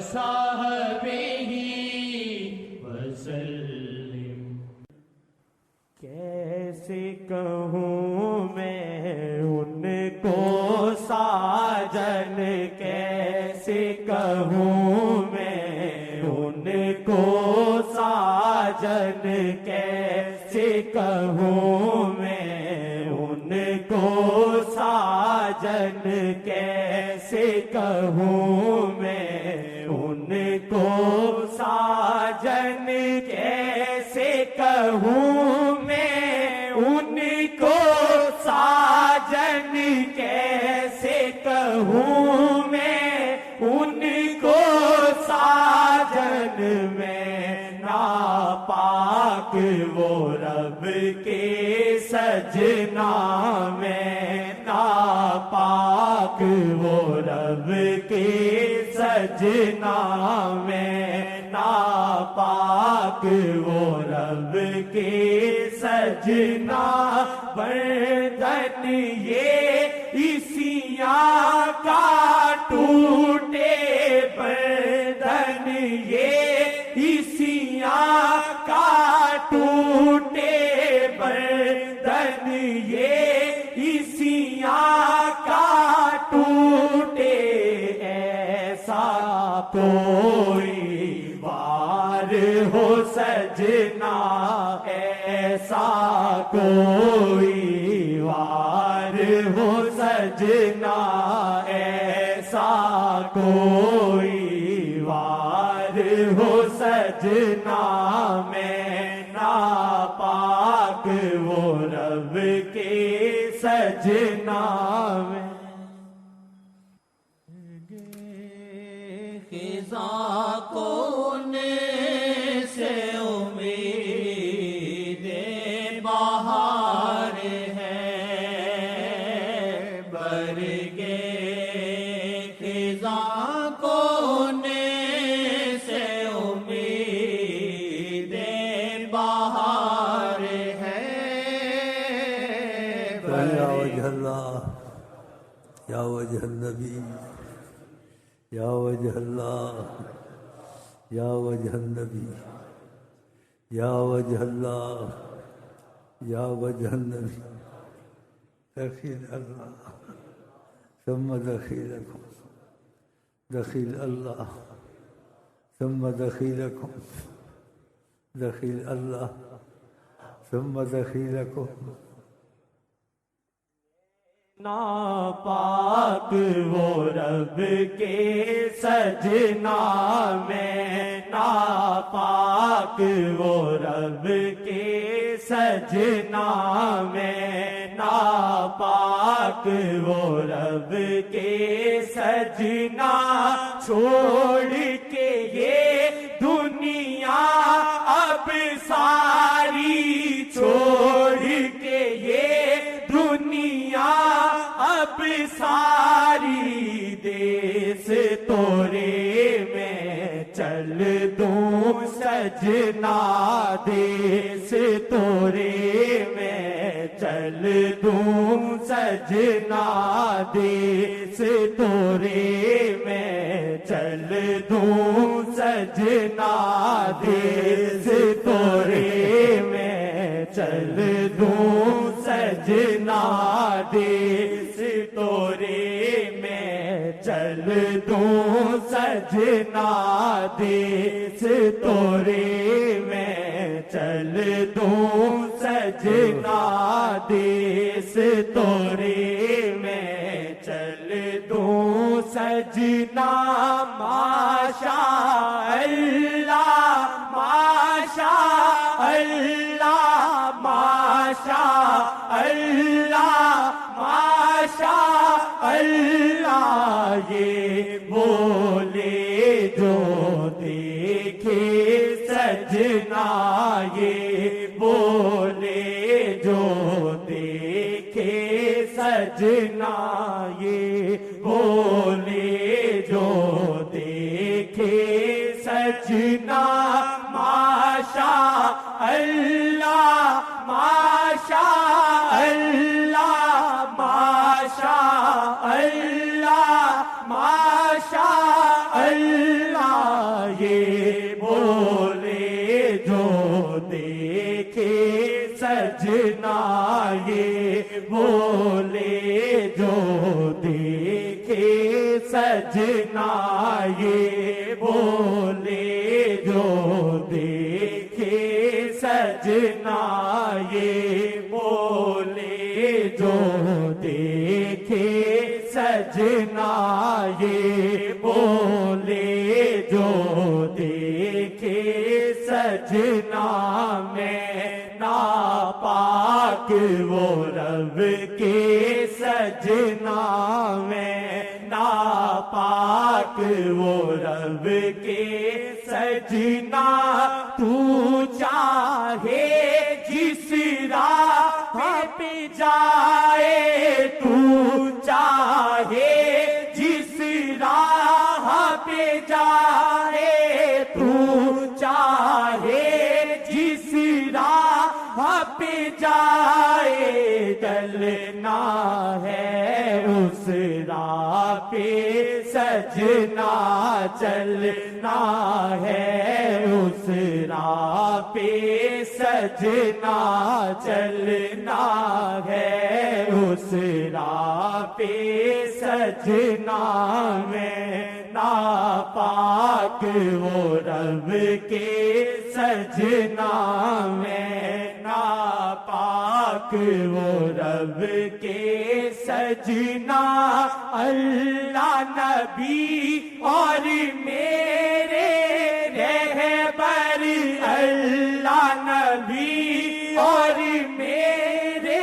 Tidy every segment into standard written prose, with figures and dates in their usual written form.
وصحبه وسلم۔ کیسے کہوں میں ان کو ساجن، کیسے کہوں میں ان کو ساجن، کیسے کہوں میں ان کو ساجن، کیسے کہوں میں ان کو ساجن، کیسے کہوں میں ان کو ساجن، کیسے کہوں میں ان کو ساجن، میں ناپاک وہ رب کے سجنا، میں ناپاک وہ رب کے سجنا، میں ناپاک وہ رب کے سجنا، بردن یہ عیسیاں کا ٹوٹے، بردن یہ عیسیاں کا ٹوٹے، بردن یہ عیسیاں کا ٹوٹے، ایسا کوئی وار ہو سجنا، ایسا کوئی وار ہو سجنا، ایسا کوئی وار ہو سجنا، میں ناپاک وہ رب کے سجنا، میں خزاں کون سے امید بہار ہے، برگے خزاں کون سے امید بہار ہے، یا وجہ اللہ، یا وجہ النبی، یا وجہ اللہ، یا وجہ النبی، یا وجہ اللہ، یا وجہ النبی، دخیل اللہ ثم دخیلکم، دخیل اللہ ثم دخیلکم، دخیل اللہ ثم دخیلکم۔ ناپاک وہ رب کے سجنا، میں ناپاک وہ رب کے سجنا، میں ناپاک وہ رب کے سجنا، چھوڑ کے یہ دنیا اب ساری، چھوڑ کے یہ دنیا اب ساری، دیس تورے میں چل دوں سجنا، دیس تورے میں چل دوں سجنا، دیس تورے میں چل دوں سجنا، دیس تورے میں چل دوں سجنا، دیس تورے میں چل دوں سجنا، دیس تورے میں چل دوں سجنا، دیس تورے میں چل دوں سجنا، ماشاء اللہ، ماشاء اللہ، ماشاء اللہ، ماشاء اللہ، یہ بولے جو دیکھے سجنا، یہ بولے جو دیکھے سجنا، یہ بولے جو دیکھے سجنا، ماشاء اللہ، ماشاء اللہ، ماشاء اللہ، ماشاء اللہ، دیکھے سجنا یہ بولے جو دیکھے سجنا یہ بولے جو دیکھے سجنا یہ بولے جو دیکھے سجنا میں ناپاک وہ رب کے سجنا میں ناپاک وہ رب کے سجنا تو چاہے جس راہ پہ جائے تو چاہے جس راہ پہ جائے تو چاہے جس راہ پہ جائے چلنا ہے اس راہ پہ سجنا چلنا ہے اس راہ پہ سجنا چلنا ہے اس راہ پہ سجنا میں ناپاک وہ رب کے سجنا میں ناپاک وہ رب کے سجنا اللہ نبی اور میرے رہبر اللہ نبی اور میرے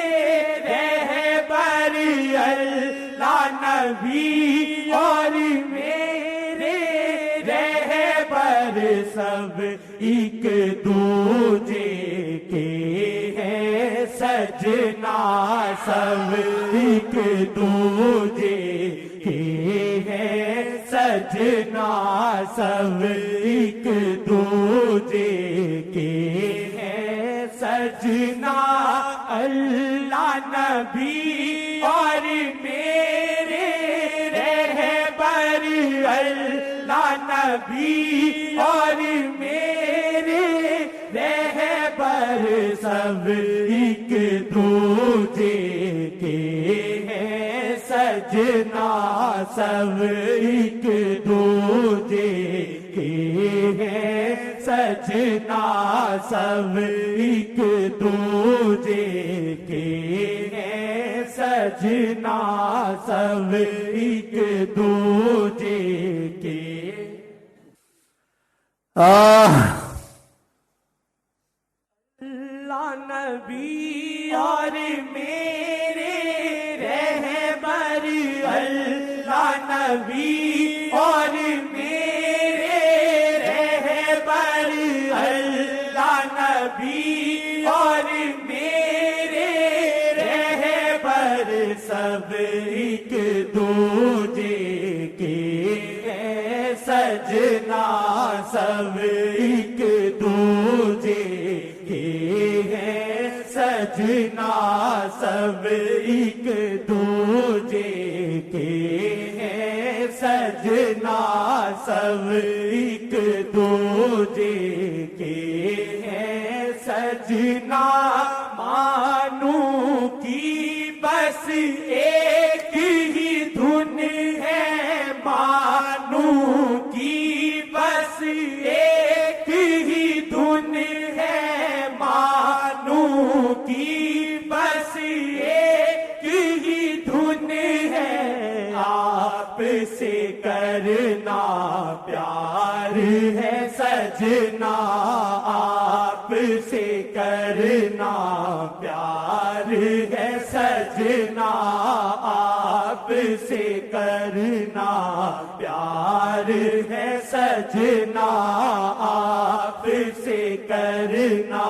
رہبر اللہ نبی اور میرے رہبر سب ایک دوجے کے ہیں سجنا سب ایک دوجے کے ہیں سجنا سب ایک دوجے کے ہیں سجنا اللہ نبی اور میرے رہبر اللہ نبی اور میرے رہبر سب ایک دوجے کے ہیں سجنا سب ایک دوجے کے ہیں سجنا سب ایک دوجے کے ہیں سجنا سب ایک دوجے کے اللہ نبی اور میرے رہبر اللہ نبی اور میرے رہبر اللہ نبی اور میرے رہبر سب ایک دوجے کے ہیں سجنا سب ایک دوجے کے ہیں سجنا سب ایک دوجے کے ہیں سجنا سب ایک دوجے کے ہیں سجنا مانو کی بس ایک ہی دھن ہے مانو کی بس ایک ہی دھن ہے مانو کی بس ایک ہی دھن ہے آپ سے کرنا پیار ہے سجنا آپ سے کرنا پیار ہے سجنا آپ سے کرنا پیار ہے سجنا آپ سے کرنا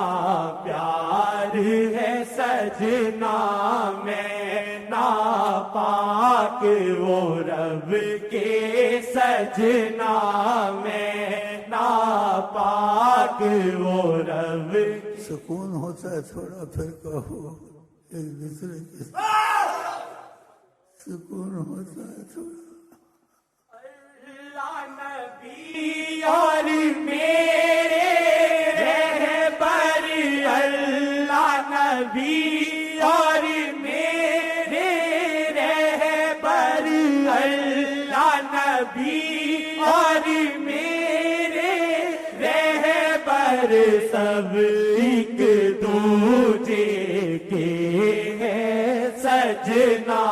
پیار ہے سجنا میں ناپاک وہ رب کے سجنا میں ناپاک وہ رب سکون ہوتا ہے تھوڑا پھر کہو ایک دوسرے کے ساتھ سکون ہوتا ہے تھوڑا اللہ نبی اور میرے رہبر اللہ نبی اور میرے رہبر اللہ نبی اور میرے رہبر سب ایک دوجے کے ہیں سجنا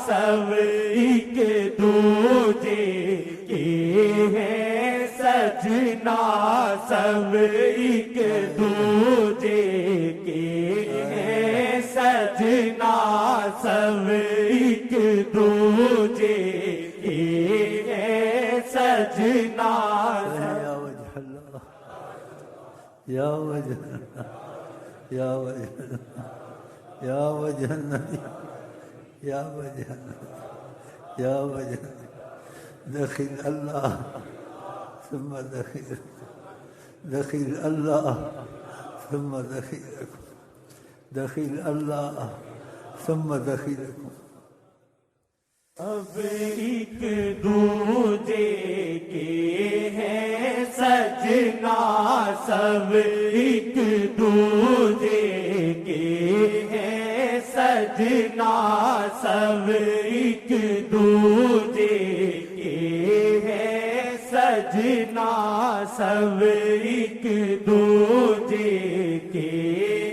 سب ایک دوجے کے ہیں سجنا سب ایک دوجے کے ہیں سجنا سب ایک دوجے کے ہیں سجنا یا وجہ اللہ یا وجہ اللہ یا وجہ النبی یا وجہ النبی یا وجہ النبی دخل اللہ ثم دخل اللہ ثم دخل اللہ ثم دخلکم اب ایک دوجے کے ہیں سجنا سب ایک دوجے کے ہیں سجنا سب ایک دوجے کے ہیں سجنا سب ایک دوجے کے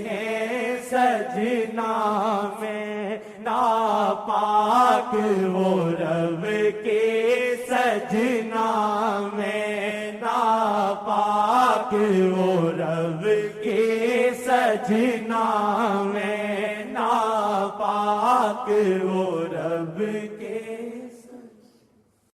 ہیں سجنا میں ناپاک وہ رب کے سجنا میں ناپاک وہ رب کے سجنا میں ناپاک وہ رب